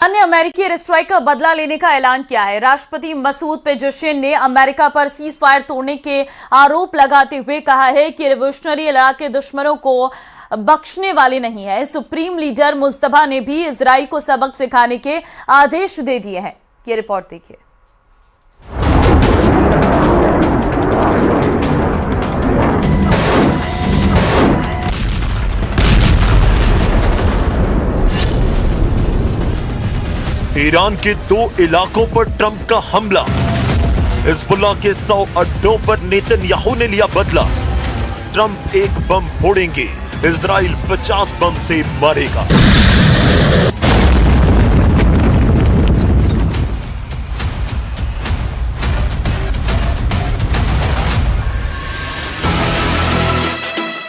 अन्य अमेरिकी air strike का बदला लेने का ऐलान किया है। राष्ट्रपति मसूद पेजेशियन ने अमेरिका पर सीज फायर तोड़ने के आरोप लगाते हुए कहा है कि रिवोल्यूशनरी इराक के दुश्मनों को बख्शने वाले नहीं है। सुप्रीम लीडर मुस्तफा ने भी इजराइल को सबक सिखाने के आदेश दे दिए हैं। ये रिपोर्ट देखिए। ईरान के 2 इलाकों पर ट्रंप का हमला। हिजबुल्लाह के 100 अड्डों पर नेतन्याहू ने लिया बदला। ट्रंप एक बम फोड़ेंगे, इजराइल 50 बम से मारेगा।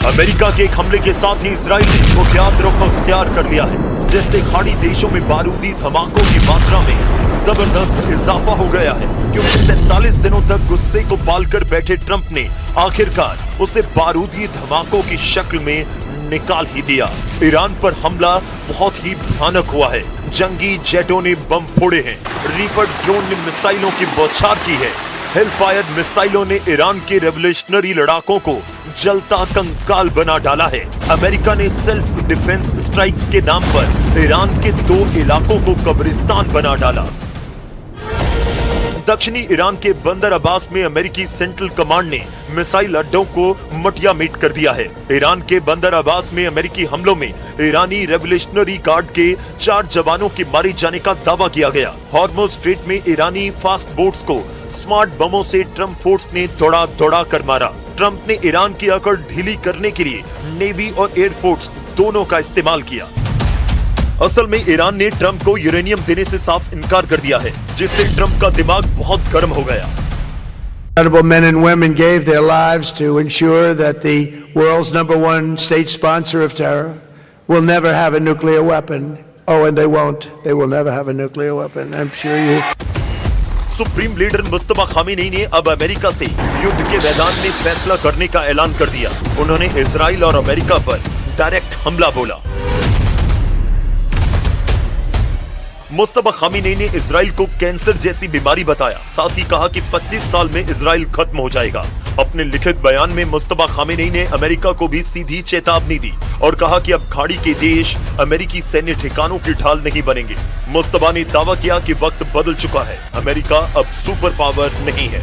अमेरिका के एक हमले के साथ ही इजराइल ने मुख्यात रुख अख्तियार कर लिया है, जिससे खाड़ी देशों में बारूदी धमाकों की मात्रा में जबरदस्त इजाफा हो गया है। क्योंकि 47 दिनों तक गुस्से को पालकर बैठे ट्रंप ने आखिरकार उसे बारूदी धमाकों की शक्ल में निकाल ही दिया। ईरान पर हमला बहुत ही भयानक हुआ है। जंगी जेटों ने बम फोड़े हैं, रीपर ड्रोन ने मिसाइलों की बौछार की है। हेलफायर मिसाइलों ने ईरान के रेवोल्यूशनरी लड़ाकों को जलता कंकाल बना डाला है। अमेरिका ने सेल्फ डिफेंस स्ट्राइक्स के नाम पर ईरान के 2 इलाकों को कब्रिस्तान बना डाला। दक्षिणी ईरान के बंदर अब्बास में अमेरिकी सेंट्रल कमांड ने मिसाइल अड्डों को मटिया मीट कर दिया है। ईरान के बंदर अब्बास में अमेरिकी हमलों में ईरानी रेवोल्यूशनरी गार्ड के 4 जवानों के मारे जाने का दावा किया गया। हॉर्मुज़ स्ट्रेट में ईरानी फास्ट बोट्स को स्मार्ट बमों से ट्रंप फोर्स ने दौड़ा कर मारा। ट्रंप ने ईरान की अकड़ ढीली करने के लिए नेवी और एयरफोर्स दोनों का इस्तेमाल किया। असल में ईरान ने ट्रंप को यूरेनियम देने से साफ इनकार कर दिया है, जिससे ट्रंप का दिमाग बहुत गर्म हो गया। Honorable men and women gave their lives to ensure that the world's #1 state sponsor of terror will never have a nuclear weapon. Oh, and they won't. They will never have a nuclear weapon. I'm sure you. Supreme leader Mustafa Khamenei ने अब America से युद्ध के मैदान में फैसला करने का ऐलान कर दिया। उन्होंने इजराइल और अमेरिका पर डायरेक्ट हमला बोला। मुस्तफा खामेनी ने इजराइल को कैंसर जैसी बीमारी बताया। साथ ही कहा कि 25 साल में इजराइल खत्म हो जाएगा। अपने लिखित बयान में मुस्तफा खामेनी ने अमेरिका को भी सीधी चेतावनी दी और कहा कि अब खाड़ी के देश अमेरिकी सैन्य ठिकानों की ढाल नहीं बनेंगे। मुस्तफा ने दावा किया कि वक्त बदल चुका है, अमेरिका अब सुपर पावर नहीं है।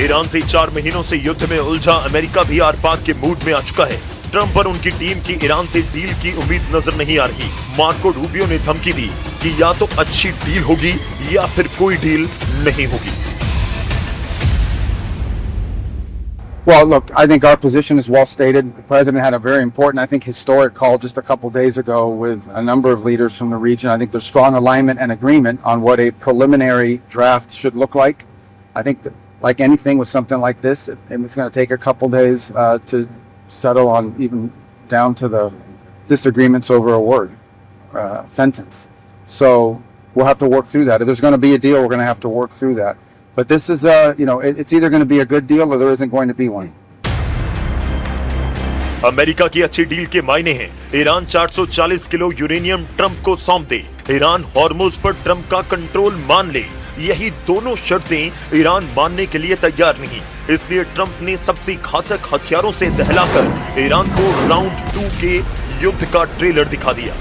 ईरान से 4 महीनों से युद्ध में उलझा अमेरिका भी आर पार के मूड में आ चुका है। ट्रंप पर उनकी टीम की ईरान से डील की उम्मीद नजर नहीं आ रही। मार्को रूबियो ने धमकी दी कि या तो अच्छी डील होगी या फिर कोई डील नहीं होगी। Well, look, I think our position is well stated. The president had a very important, I think, historic call just a couple days ago with a number of leaders from the region. I think there's strong alignment and agreement on what a preliminary draft should look like. I think that, like anything with something like this, it's going to take a couple days to settle on, even down to the disagreements over a word, sentence. So we'll have to work through that. If there's going to be a deal, we're going to have to work through that. But this is, it's either going to be a good deal or there isn't going to be one. America की अच्छी deal के मायने हैं Iran 440 kilo uranium Trump को सौंप दे, Iran Hormuz पर Trump का control मान ले। यही दोनों शर्तें ईरान मानने के लिए तैयार नहीं। इसलिए ट्रंप ने सबसे घातक हथियारों से दहलाकर ईरान को राउंड 2 के युद्ध का ट्रेलर दिखा दिया।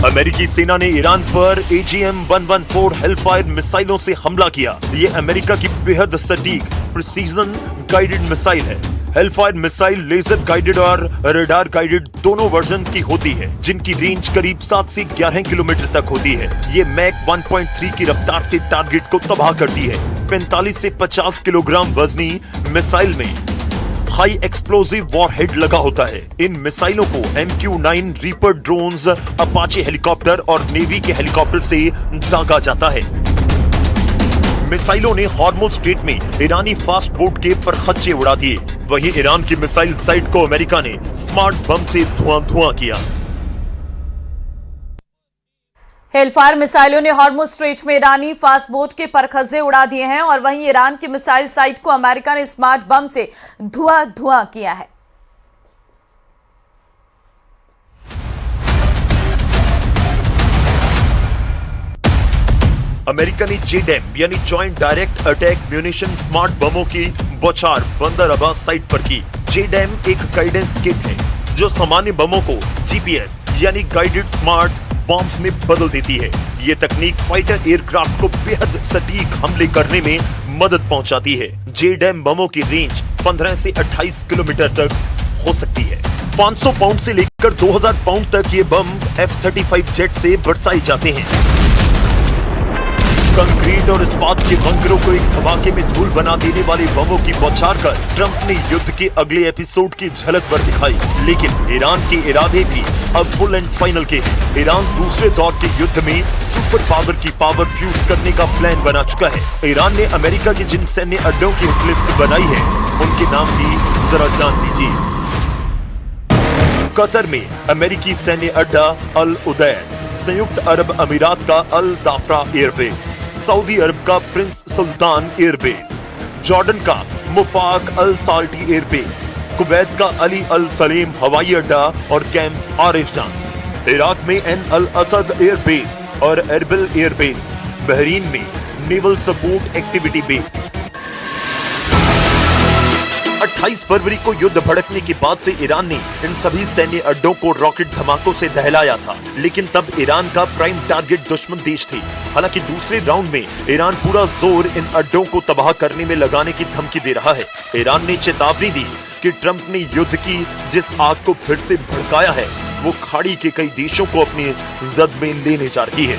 अमेरिकी सेना ने ईरान पर AGM-114 हेलफायर मिसाइलों से हमला किया। ये अमेरिका की बेहद सटीक प्रिसीजन गाइडेड मिसाइल है। हेलफायर मिसाइल लेजर गाइडेड और रडार गाइडेड दोनों वर्जन की होती है, जिनकी रेंज करीब 7 से 11 किलोमीटर तक होती है। ये मैक 1.3 की रफ्तार से टारगेट को तबाह करती है। 45 से 50 किलोग्राम वजनी मिसाइल में हाई एक्सप्लोसिव वॉरहेड लगा होता है। इन मिसाइलों को MQ-9 reaper drones, Apache helicopter और नेवी के हेलीकॉप्टर से दागा जाता है। मिसाइलों ने हॉर्मुज़ स्ट्रेट में ईरानी फास्ट बोट के परखच्चे उड़ा दिए। वहीं ईरान की मिसाइल साइट को अमेरिका ने स्मार्ट बम से धुआं किया। हेलफायर मिसाइलों ने हॉर्मुज स्ट्रेट में ईरानी फास्ट बोट के परखच्चे उड़ा दिए हैं और वहीं ईरान की मिसाइल साइट को अमेरिका ने स्मार्ट बम से धुआं किया है। अमेरिका ने जेडैम यानी joint direct attack munition smart बमों की बौछार बंदर अब्बास साइट पर की। जेडैम एक गाइडेंस किट है जो सामान्य बमों को जीपीएस यानी गाइडेड स्मार्ट बॉम्ब्स में बदल देती है। ये तकनीक फाइटर एयरक्राफ्ट को बेहद सटीक हमले करने में मदद पहुंचाती है। जेडैम बमों की रेंज 15 से 28 किलोमीटर तक हो सकती है। 500 पाउंड से लेकर 2000 पाउंड तक ये बम F-35 जेट से बरसाए जाते हैं। कंक्रीट और इस्पात के बंकरों को एक धमाके में धूल बना देने वाले बमों की बौछार कर ट्रंप ने युद्ध के अगले एपिसोड की झलक पर दिखाई। लेकिन ईरान के इरादे भी अब फुल एंड फाइनल के हैं। ईरान दूसरे दौर के युद्ध में सुपर पावर की पावर फ्यूज करने का प्लान बना चुका है। ईरान ने अमेरिका के जिन सैन्य अड्डों की हिटलिस्ट बनाई है उनके नाम भी जरा जान लीजिए। कतर में अमेरिकी सैन्य अड्डा अल उदैर, संयुक्त अरब अमीरात का अल दाफ्रा एयरबेस, सऊदी अरब का प्रिंस सुल्तान एयरबेस, जॉर्डन का मुफाक अल साल्टी एयरबेस, कुवैत का अली अल सलीम हवाई अड्डा और कैंप आरिफजान, इराक में एन अल असद एयरबेस और एरबिल एयरबेस, बहरीन में नेवल सपोर्ट एक्टिविटी बेस। 28 फरवरी को युद्ध भड़कने के बाद से ईरान ने इन सभी सैन्य अड्डों को रॉकेट धमाकों से दहलाया था, लेकिन तब ईरान का प्राइम टारगेट दुश्मन देश थे। हालांकि दूसरे राउंड में ईरान पूरा जोर इन अड्डों को तबाह करने में लगाने की धमकी दे रहा है। ईरान ने चेतावनी दी कि ट्रंप ने युद्ध की जिस आग को फिर से भड़काया है वो खाड़ी के कई देशों को अपनी जद में लेने जा रही है।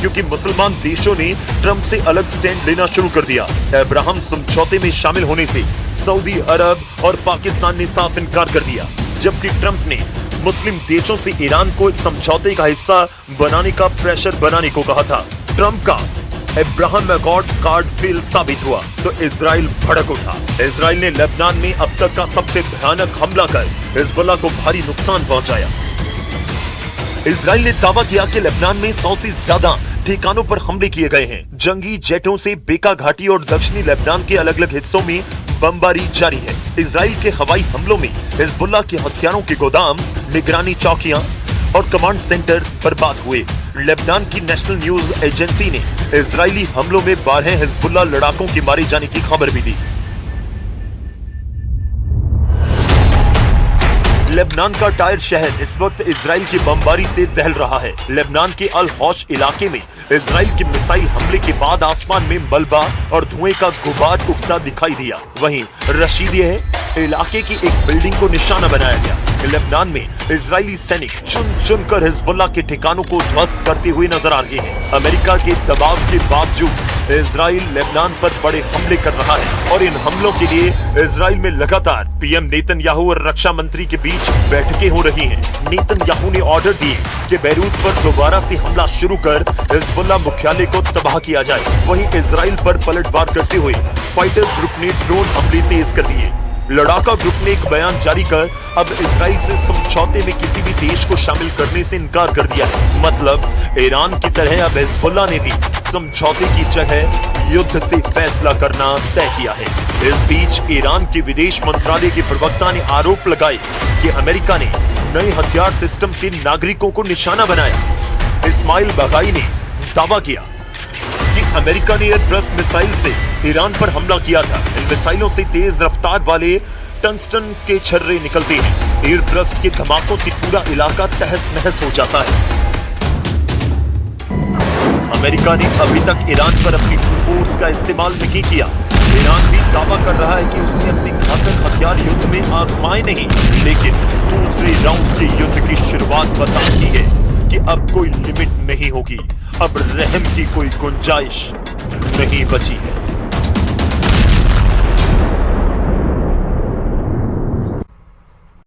क्योंकि मुसलमान देशों ने ट्रंप से अलग स्टैंड लेना शुरू कर दिया। अब्राहम समझौते में शामिल होने से सऊदी अरब और पाकिस्तान ने साफ इनकार कर दिया, जबकि ट्रंप ने मुस्लिम देशों से ईरान को इस समझौते का हिस्सा बनाने का प्रेशर बनाने को कहा था। ट्रंप का अब्राहम अकॉर्ड कार्ड फेल साबित हुआ तो इजराइल भड़क उठा। इजराइल ने लेबनान में अब तक का सबसे भयानक हमला कर हिजबुल्लाह को भारी नुकसान पहुंचाया। इजराइल ने दावा किया कि लेबनान में 100 से ज्यादा ठिकानों पर हमले किए गए हैं। जंगी जेटों से बेका घाटी और दक्षिणी लेबनान के अलग अलग हिस्सों में बमबारी जारी है। इजराइल के हवाई हमलों में हिजबुल्लाह के हथियारों के गोदाम, निगरानी चौकियां और कमांड सेंटर बर्बाद हुए। लेबनान की नेशनल न्यूज एजेंसी ने इजरायली हमलों में 12 हिजबुल्लाह लड़ाकों के मारे जाने की खबर भी दी। लेबनान का टायर शहर इस वक्त इजराइल की बमबारी से दहल रहा है। लेबनान के अल हौश इलाके में इजराइल के मिसाइल हमले के बाद आसमान में मलबा और धुएं का गुबार उठता दिखाई दिया। वहीं रशीदिया इलाके की एक बिल्डिंग को निशाना बनाया गया। लेबनान में इजरायली सैनिक चुन चुन कर हिजबुल्लाह के ठिकानों को ध्वस्त करते हुए नजर आ रहे हैं। अमेरिका के दबाव के बावजूद इजराइल लेबनान पर बड़े हमले कर रहा है और इन हमलों के लिए इजराइल में लगातार पीएम नेतन्याहू और रक्षा मंत्री के बीच बैठकें हो रही हैं। नेतन्याहू ने ऑर्डर दिए कि बैरूत पर दोबारा से हमला शुरू कर हिजबुल्लाह मुख्यालय को तबाह किया जाए। वहीं इजराइल पर पलटवार करते हुए फाइटर ग्रुप ने ड्रोन हमले तेज कर दिए। लड़ाका ग्रुप ने एक बयान जारी कर अब इजराइल से समझौते में किसी भी देश को शामिल करने से इनकार कर दिया है। मतलब ईरान की तरह अब हिजबुल्लाह ने भी समझौते की जगह युद्ध से फैसला करना तय किया है। इस बीच ईरान के विदेश मंत्रालय के प्रवक्ता ने आरोप लगाए कि अमेरिका ने नए हथियार सिस्टम से नागरिकों को निशाना बनाया। इस्माइल बगाई ने दावा किया कि अमेरिका ने एयरब्रस्ट मिसाइल से ईरान पर हमला किया था। इन मिसाइलों से तेज रफ्तार वाले टंगस्टन के छर्रे निकलते हैं। एयरब्रस्ट के धमाकों से पूरा इलाका तहस नहस हो जाता है। अमेरिका ने अभी तक ईरान पर अपनी फोर्स का इस्तेमाल नहीं किया। ईरान भी दावा कर रहा है कि उसने अपने घातक हथियार युद्ध में आजमाए नहीं, लेकिन दूसरे राउंड के युद्ध की शुरुआत बताती है कि अब कोई लिमिट नहीं होगी, अब रहम की कोई गुंजाइश नहीं बची है।